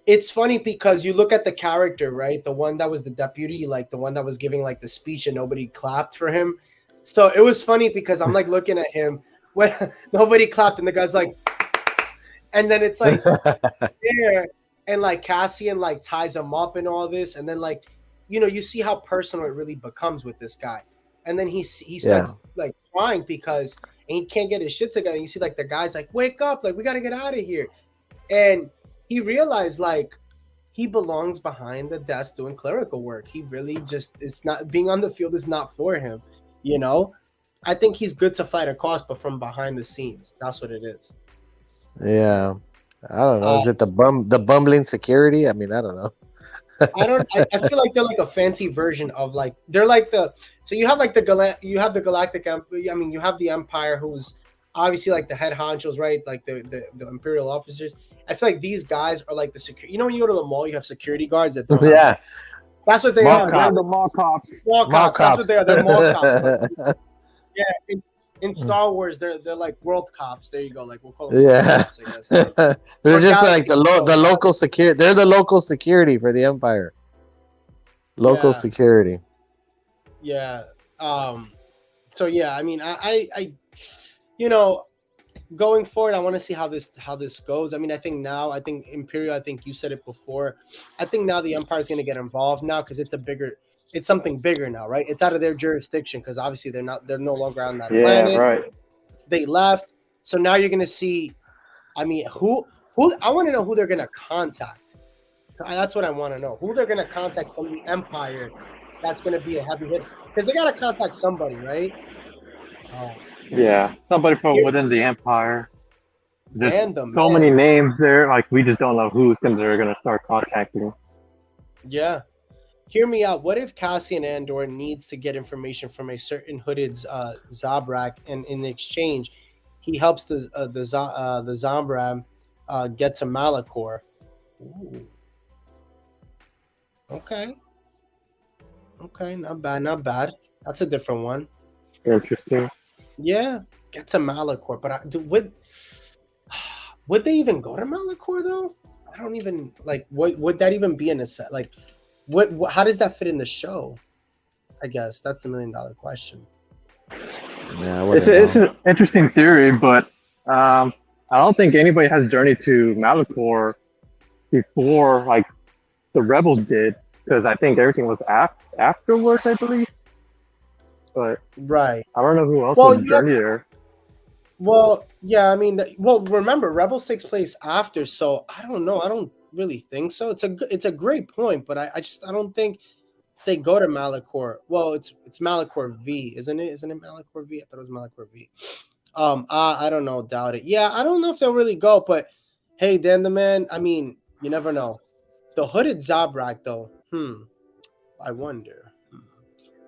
It's funny because you look at the character, right? The one that was the deputy, like the one that was giving like the speech and nobody clapped for him. So it was funny because I'm like looking at him when nobody clapped and the guy's like, and then it's like there, and like Cassian like ties him up and all this, and then like you see how personal it really becomes with this guy, and then he starts like crying because and he can't get his shit together. And you see like the guy's like, wake up, like we got to get out of here, and he realized like he belongs behind the desk doing clerical work. He really just is not being on the field is not for him. I think he's good to fight a cause, but from behind the scenes, that's what it is. Yeah, I don't know. Is it the bumbling security? I mean, I don't know. I feel like they're like a fancy version of like they're like so you have like the Galactic Empire. I mean, you have the Empire, who's obviously like the head honchos, right? Like the Imperial officers. I feel like these guys are like the security. When you go to the mall, you have security guards that don't. Yeah, that's what they are. They're the mall cops. Mall cops. That's what they are. They're mall cops. Yeah, in Star Wars, they're like world cops. There you go. Like we'll call them. Yeah, cops, I guess. they're just like the local security. They're the local security for the Empire. Local security. Yeah. So yeah, I mean, I going forward, I want to see how this goes. I mean, I think Imperial. I think you said it before. I think now the Empire is going to get involved now because it's something bigger now, right? It's out of their jurisdiction because obviously they're no longer on that planet. Right. They left. So now you're gonna see. I mean, who I want to know who they're gonna contact. That's what I want to know. Who they're gonna contact from the Empire. That's gonna be a heavy hit because they gotta contact somebody, right? Yeah, somebody from within the Empire. There's so many names there. Like we just don't know they're gonna start contacting. Yeah. Hear me out. What if Cassian Andor needs to get information from a certain hooded Zabrak, and in exchange, he helps the Zombram get to Malachor? Ooh. Okay, not bad. That's a different one. Interesting. Yeah, get to Malachor. But would they even go to Malachor though? I don't even like. Would that even be in a set? Like, what? How does that fit in the show? I guess that's the $1 million question. Yeah, it's an interesting theory, but I don't think anybody has journeyed to Malachor before, like the Rebels did, because I think everything was afterwards, I believe. But right, I don't know who else would journey there. Well, yeah, I mean, remember, Rebels takes place after, so I don't know. I don't really think so. It's a great point, but I don't think they go to Malachor. Well, it's Malachor V, isn't it? Isn't it Malachor V? I thought it was Malachor V. I don't know. Doubt it. Yeah, I don't know if they'll really go, but hey, Dan the Man. I mean, you never know. The hooded Zabrak, though. I wonder.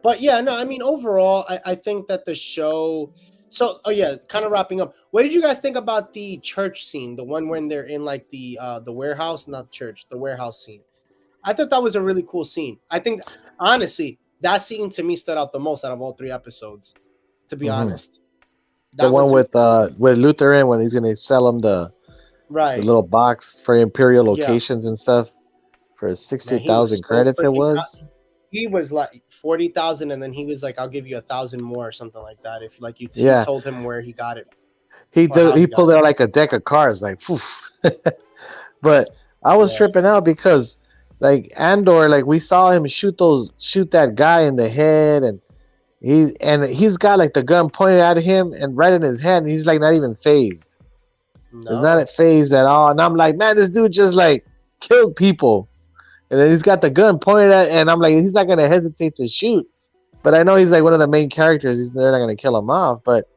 But yeah, no, I mean, overall, I think that the show. So, oh yeah, kind of wrapping up. What did you guys think about the church scene? The one when they're in like the warehouse, not church, the warehouse scene. I thought that was a really cool scene. I think honestly, that scene to me stood out the most out of all 3 episodes. To be Mhm. honest, The that one was with Lutheran when he's gonna sell him the right. little box for Imperial Yeah, locations and stuff for man, sixty he was thousand so credits. It freaking. was. He was like 40,000, and then he was like, "I'll give you 1,000 more or something like that." If like you Yeah, told him where he got it or he how he he got pulled it. out like a deck of cards, like, phew. But I was Yeah, tripping out because like Andor, like we saw him shoot that guy in the head, and he's got like the gun pointed at him and right in his head, and he's like not even phased. It's no, not phased at all. And I'm like, man, this dude just like killed people. And then he's got the gun pointed at, and I'm like, he's not gonna hesitate to shoot. But I know he's like one of the main characters. They're not gonna kill him off. But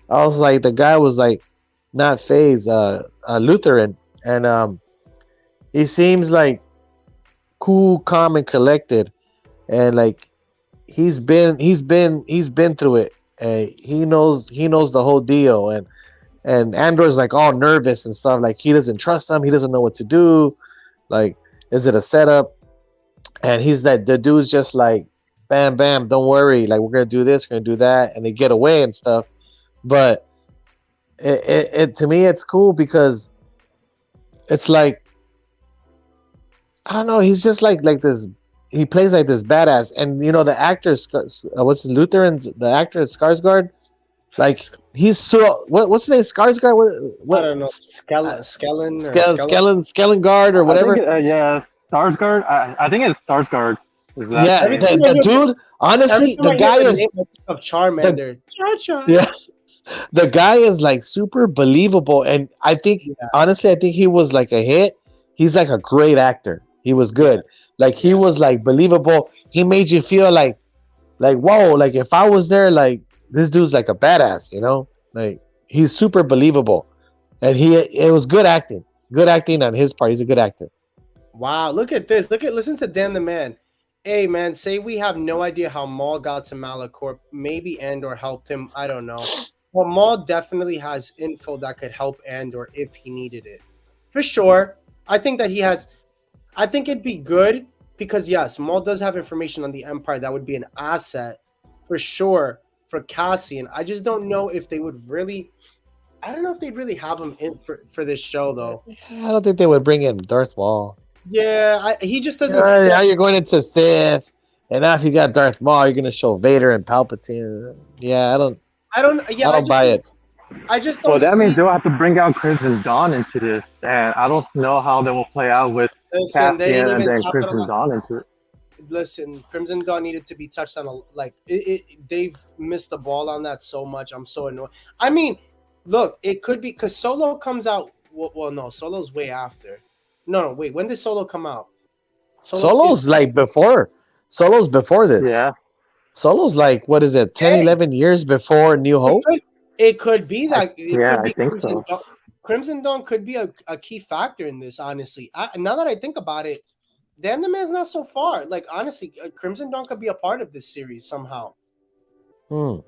I was like, the guy was like not phased, Lutheran, and he seems like cool, calm, and collected, and like he's been through it. He knows the whole deal, and Andor's like all nervous and stuff. Like he doesn't trust him. He doesn't know what to do. Like, is it a setup? And he's like, the dude's just like, bam, bam, don't worry. Like, we're gonna do this, we're gonna do that, and they get away and stuff. But it to me, it's cool because it's like, I don't know. He's just like this. He plays like this badass, and the actor, what's Lutheran's the actor Skarsgård? Like he's so what's his name? Skarsgård? I What don't know, Skellen or Skellingard or I think, whatever? yeah, Starsguard. I think it's Starsguard. Is that Yeah, the Every name? time I the hear dude. every Honestly, time the I hear guy the is name of the Charmander, Cha Cha. yeah, the guy is like super believable, and I think Yeah, honestly, I think he was like a hit. He's like a great actor. He was yeah, good. Like he yeah. was like believable. He made you feel like whoa, like if I was there, like this dude's like a badass, like he's super believable, and it was good acting on his part. He's a good actor. Wow, look at this. Listen to Dan the Man. Hey man, say we have no idea how Maul got to Malacorp. Maybe Andor helped him. I don't know. Well, Maul definitely has info that could help Andor if he needed it. For sure. I think that he has. I think it'd be good because yes, Maul does have information on the Empire that would be an asset for sure for Cassian. I just don't know if they would really. I don't know if they'd really have him in for this show though. I don't think they would bring in Darth Maul. Yeah, he just doesn't. Sit. Now you're going into Sith, and now if you got Darth Maul, you're gonna show Vader and Palpatine. Yeah, I don't. Yeah, I don't buy it. I just Well, don't that means see. they'll have to bring out Crimson Dawn into this, and I don't know how they will play out with Listen, they Cassian didn't and even then talk about a Crimson lot. Dawn into it. Listen, Crimson Dawn needed to be touched on. Like they've missed the ball on that so much. I'm so annoyed. I mean, look, it could be because Solo comes out. Well, no, Solo's way after. No, wait. When did Solo come out? Solo's like before. Solo's before this. Yeah, Solo's like, what is it, 10, Hey, 11 years before New it Hope? could. It could be that. It yeah, could I be think Crimson so. Dawn. Crimson Dawn could be a key factor in this. Honestly, now that I think about it, Dan the Man's not so far. Like honestly, Crimson Dawn could be a part of this series somehow. Hmm.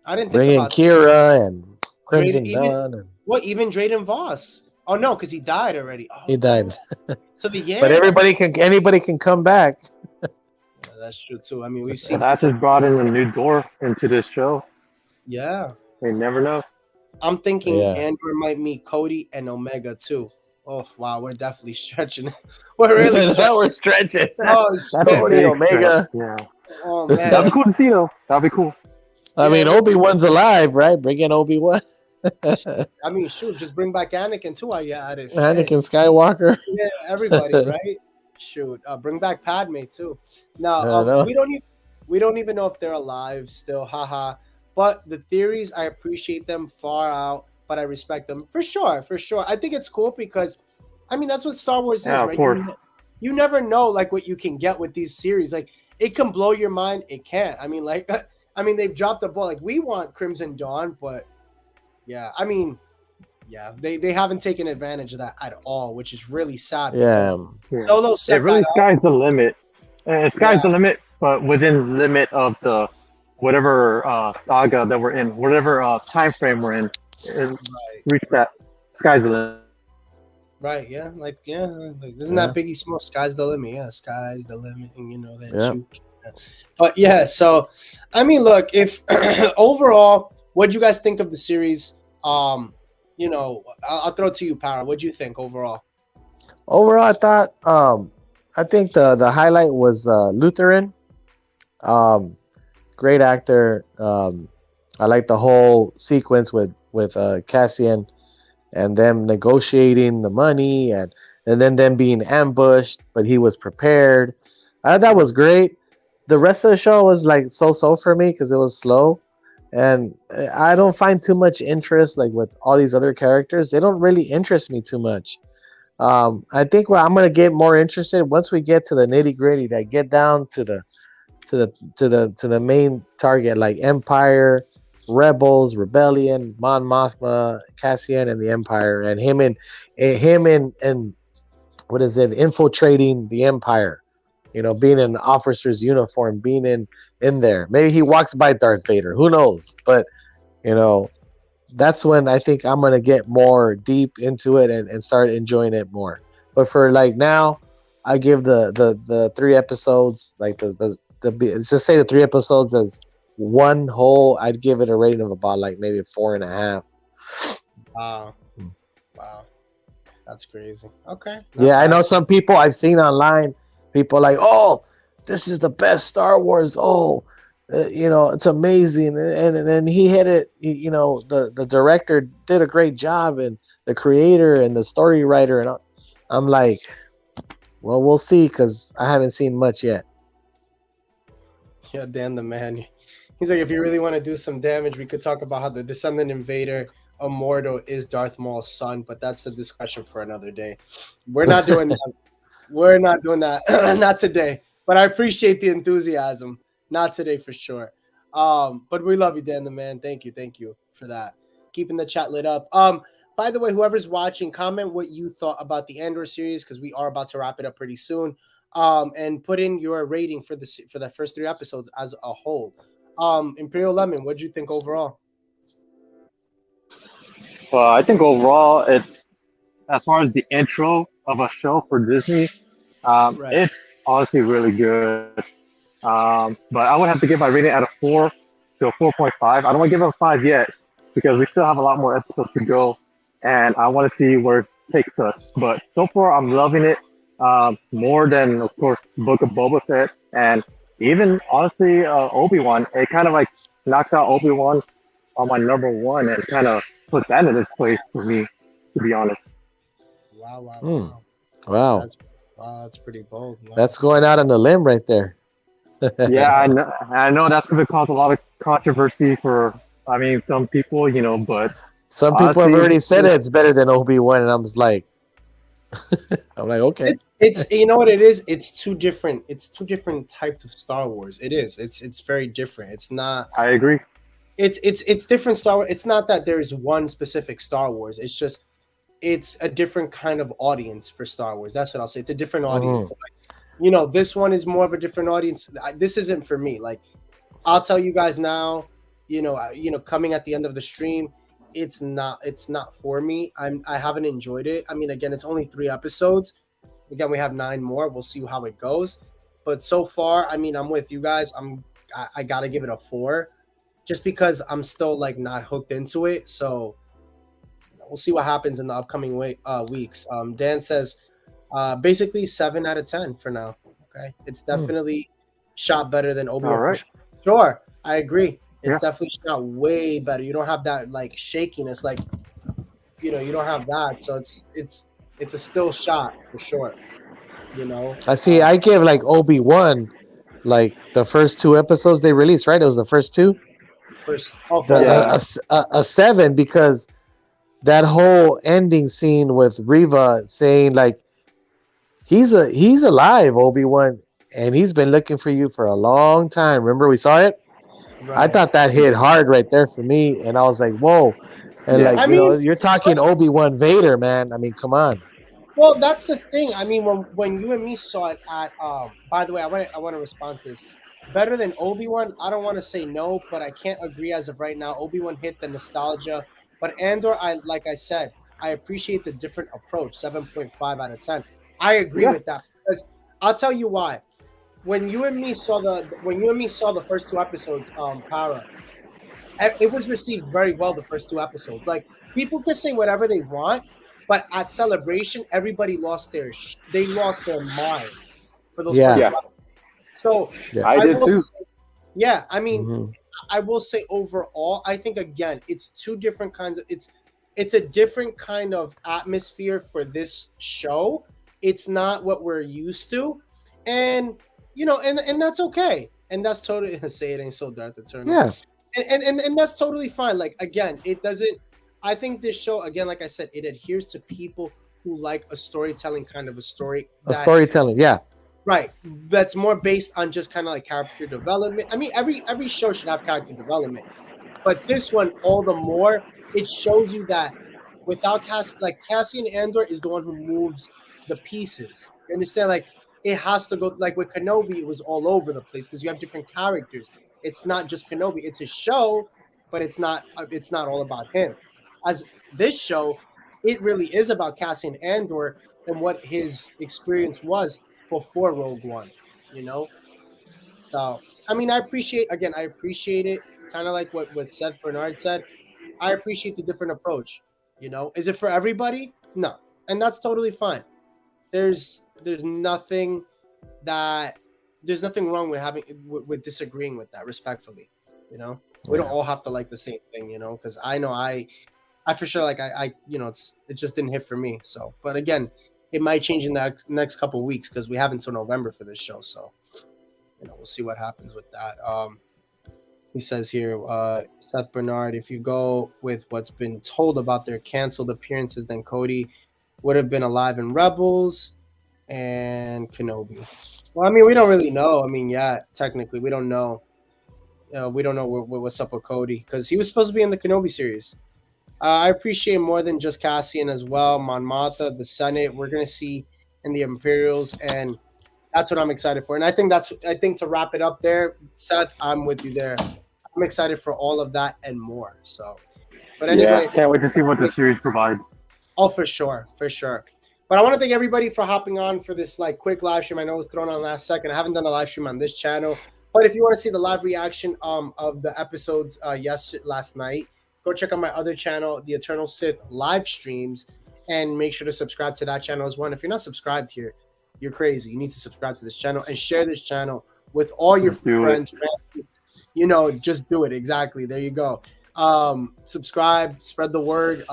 I didn't think Bring in about Kira and Drayden, Crimson Dawn. And even Drayden Voss. Oh no, because he died already. he Oh, died. so the But that's, anybody can come back. that's true too. I mean, we've Well, seen. that just brought in a new door into this show. Yeah, You never know. I'm thinking Yeah. Andor might meet Cody and Omega too. Oh wow, we're definitely stretching. We're really Now stretching. we're stretching. Oh That's a shit. Cody, big Omega. stretch. Yeah, Oh that'd be man. cool to see though. That'd be cool. I Yeah, mean, Obi-Wan's alive, right? Bring in Obi-Wan. I mean, shoot, just bring back Anakin too while you're at it. Shit. Anakin Skywalker. Yeah, everybody, right? Shoot, bring back Padme too. No, I know. we don't even know if they're alive still. Haha. But the theories, I appreciate them far out, but I respect them for sure. For sure, I think it's cool because, I mean, that's what Star Wars Yeah, is, of right? course. You never know like what you can get with these series. Like it can blow your mind. It can't. I mean, like, I mean, they've dropped the ball. Like we want Crimson Dawn, but yeah, I mean. Yeah, they haven't taken advantage of that at all, which is really sad. Yeah. Yeah. Solo It set really that up. sky's the limit. Sky's Yeah, the limit, but within limit of the whatever saga that we're in, whatever time frame we're in, right, reach that sky's the limit. right. Yeah, like yeah, like isn't that Yeah, Biggie Small? Sky's the limit. Yeah, sky's the limit, and you know that yeah. you. But yeah, so I mean, look, if overall, what do you guys think of the series? I'll throw it to you, Power. What do you think overall? Overall, I think the highlight was Lutheran. Um, Great actor. I like the whole sequence with Cassian and them negotiating the money and then them being ambushed, but he was prepared. I thought that was great. The rest of the show was like so for me because it was slow, and I don't find too much interest like with all these other characters. They don't really interest me too much. I think what I'm gonna get more interested once we get to the nitty gritty, that get down to the main target like Empire, Rebels, Rebellion, Mon Mothma, Cassian, and the Empire, and him and what is it? Infiltrating the Empire. You know, being in an officer's uniform, being in there. Maybe he walks by Darth Vader. Who knows? But you know, that's when I think I'm gonna get more deep into it and start enjoying it more. But for like now, I give the 3 episodes like let's just say the 3 episodes as one whole. I'd give it a rating of about like maybe 4.5. Wow, wow, that's crazy. Okay, not Yeah, I know bad. some people I've seen online. People like, oh, this is the best Star Wars. Oh, it's amazing, and he hit it. The director did a great job, and the creator and the story writer, and I'm like, well, we'll see because I haven't seen much yet. Yeah, Dan the man. He's like, if you really want to do some damage, we could talk about how the descendant invader Immortal is Darth Maul's son, but that's a discussion for another day. We're not doing that. We're not doing that. Not today. But I appreciate the enthusiasm. Not today for sure. But we love you, Dan the man. Thank you for that. Keeping the chat lit up. By the way, whoever's watching, comment what you thought about the Andor series because we are about to wrap it up pretty soon. And put in your rating for the first 3 episodes as a whole. Imperial Lemon, what do you think overall? Well, I think overall, it's as far as the intro of a show for Disney, Right. it's honestly really good. But I would have to give my rating out of 4 to a 4.5. I don't want to give it a 5 yet because we still have a lot more episodes to go, and I want to see where it takes us. But so far, I'm loving it more than, of course, Book of Boba Fett, and even honestly Obi-Wan. It kind of like knocks out Obi-Wan on my number one and kind of puts that in its place for me, to be honest. Wow, wow, Hmm. wow. Wow, That's that's pretty bold. Wow. that's going out on a limb right there. Yeah, I know that's going to cause a lot of controversy for, I mean, some people, but Some people have honestly, already said it's better than Obi-Wan, and I'm just like, I'm like, okay. It's you know what it is? It's two different types of Star Wars. It is. It's very different. It's not I agree. it's different Star Wars. It's not that there's one specific Star Wars. It's just it's a different kind of audience for Star Wars. That's what I'll say. It's a different Mhm. audience. This one is more of a different audience. This isn't for me. Like I'll tell you guys now, coming at the end of the stream, it's not for me. I haven't enjoyed it. I mean, again, it's only 3 episodes. Again, we have 9 more. We'll see how it goes. But so far, I mean, I'm with you guys. I gotta give it a 4, just because I'm still like not hooked into it. So we'll see what happens in the upcoming weeks. Dan says, basically 7 out of 10 for now. Okay, it's Hmm. definitely shot better than Obi All Wan for right. sure. Sure, I agree. It's Yeah. definitely shot way better. You don't have that like shakiness, like you don't have that. So it's a still shot for sure. You know, I see. I give like Obi-Wan like the first 2 episodes they released. Right, it was the first two. first The for Yeah. a 7 because that whole ending scene with Riva saying like he's alive, Obi-Wan, and he's been looking for you for a long time. Remember we saw it? I right. thought that hit hard right there for me, and I was like, whoa. And Yeah. like, I mean, you're talking Obi-Wan Vader, man. I mean, come on. Well, that's the thing. I mean, when you and me saw it at by the way, I want to respond to this. Better than Obi-Wan? I don't want to say no, but I can't agree as of right now. Obi-Wan hit the nostalgia, but Andor, like I said, I appreciate the different approach. 7.5 out of 10. I agree Yeah, with that because I'll tell you why. When you and me saw the first two episodes, Para, it was received very well the first two episodes. Like people can say whatever they want, but at Celebration, everybody they lost their minds for those first Yeah, yeah, two episodes. So yeah. I I did will, too. yeah, I mean, Hmm. I will say overall, I think again, it's two different kinds of it's a different kind of atmosphere for this show. It's not what we're used to, and and that's okay, and that's totally say it ain't so dark eternal, Yeah, and that's totally fine. Like again, it doesn't. I think this show again, like I said, it adheres to people who like a storytelling kind of a story a that storytelling. Yeah, right that's more based on just kind of like character development. I mean, every show should have character development, but this one all the more. It shows you that without Cassian Andor is the one who moves the pieces. You understand? Like it has to go like with Kenobi, it was all over the place because you have different characters. It's not just Kenobi; it's a show, but it's not all about him. As this show, it really is about Cassian Andor and what his experience was before Rogue One. You know, so I mean, I appreciate it. Kind of like what Seth Bernard said. I appreciate the different approach. Is it for everybody? No, and that's totally fine. There's nothing that there's nothing wrong with with disagreeing with that respectfully. We don't yeah. all have to like the same thing. Because I know I for sure like it just didn't hit for me. So, but again, it might change in the next couple of weeks because we have until November for this show. So we'll see what happens with that. He says here, Seth Bernard, if you go with what's been told about their canceled appearances, then Cody would have been alive in Rebels and Kenobi. Well, I mean, we don't really know. I mean, yeah, technically, we don't know. We don't know what's up with Cody because he was supposed to be in the Kenobi series. I appreciate more than just Cassian as well. Mon Mothma, the Senate, we're gonna see in the Imperials, and that's what I'm excited for. And I think to wrap it up there, Seth, I'm with you there. I'm excited for all of that and more. So, but Yeah, anyway, can't wait to see what the series provides. oh for sure, for sure. But I want to thank everybody for hopping on for this like quick live stream. I know it was thrown on last second. I haven't done a live stream on this channel, but if you want to see the live reaction of the episodes last night, go check out my other channel, the Eternal Sith live streams, and make sure to subscribe to that channel as well. And if you're not subscribed here, you're crazy. You need to subscribe to this channel and share this channel with all your Do it. friends. Just do it. Exactly. There you go. Subscribe, spread the word.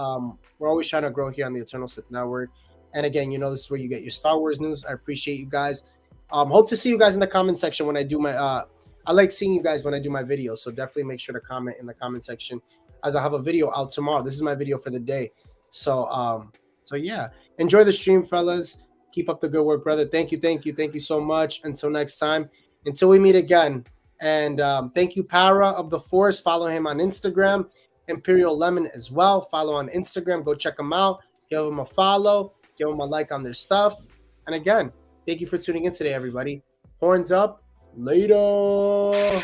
We're always trying to grow here on the Eternal Sith Network. And again, this is where you get your Star Wars news. I appreciate you guys. Hope to see you guys in the comment section when I do my I like seeing you guys when I do my videos. So definitely make sure to comment in the comment section as I have a video out tomorrow. This is my video for the day. So yeah. Enjoy the stream, fellas. Keep up the good work, brother. Thank you so much. Until next time. Until we meet again. And thank you, Para of the Force. Follow him on Instagram. Imperial Lemon as well. Follow on Instagram. Go check them out. Give them a follow. Give them a like on their stuff. And again, thank you for tuning in today, everybody. Horns up. Later.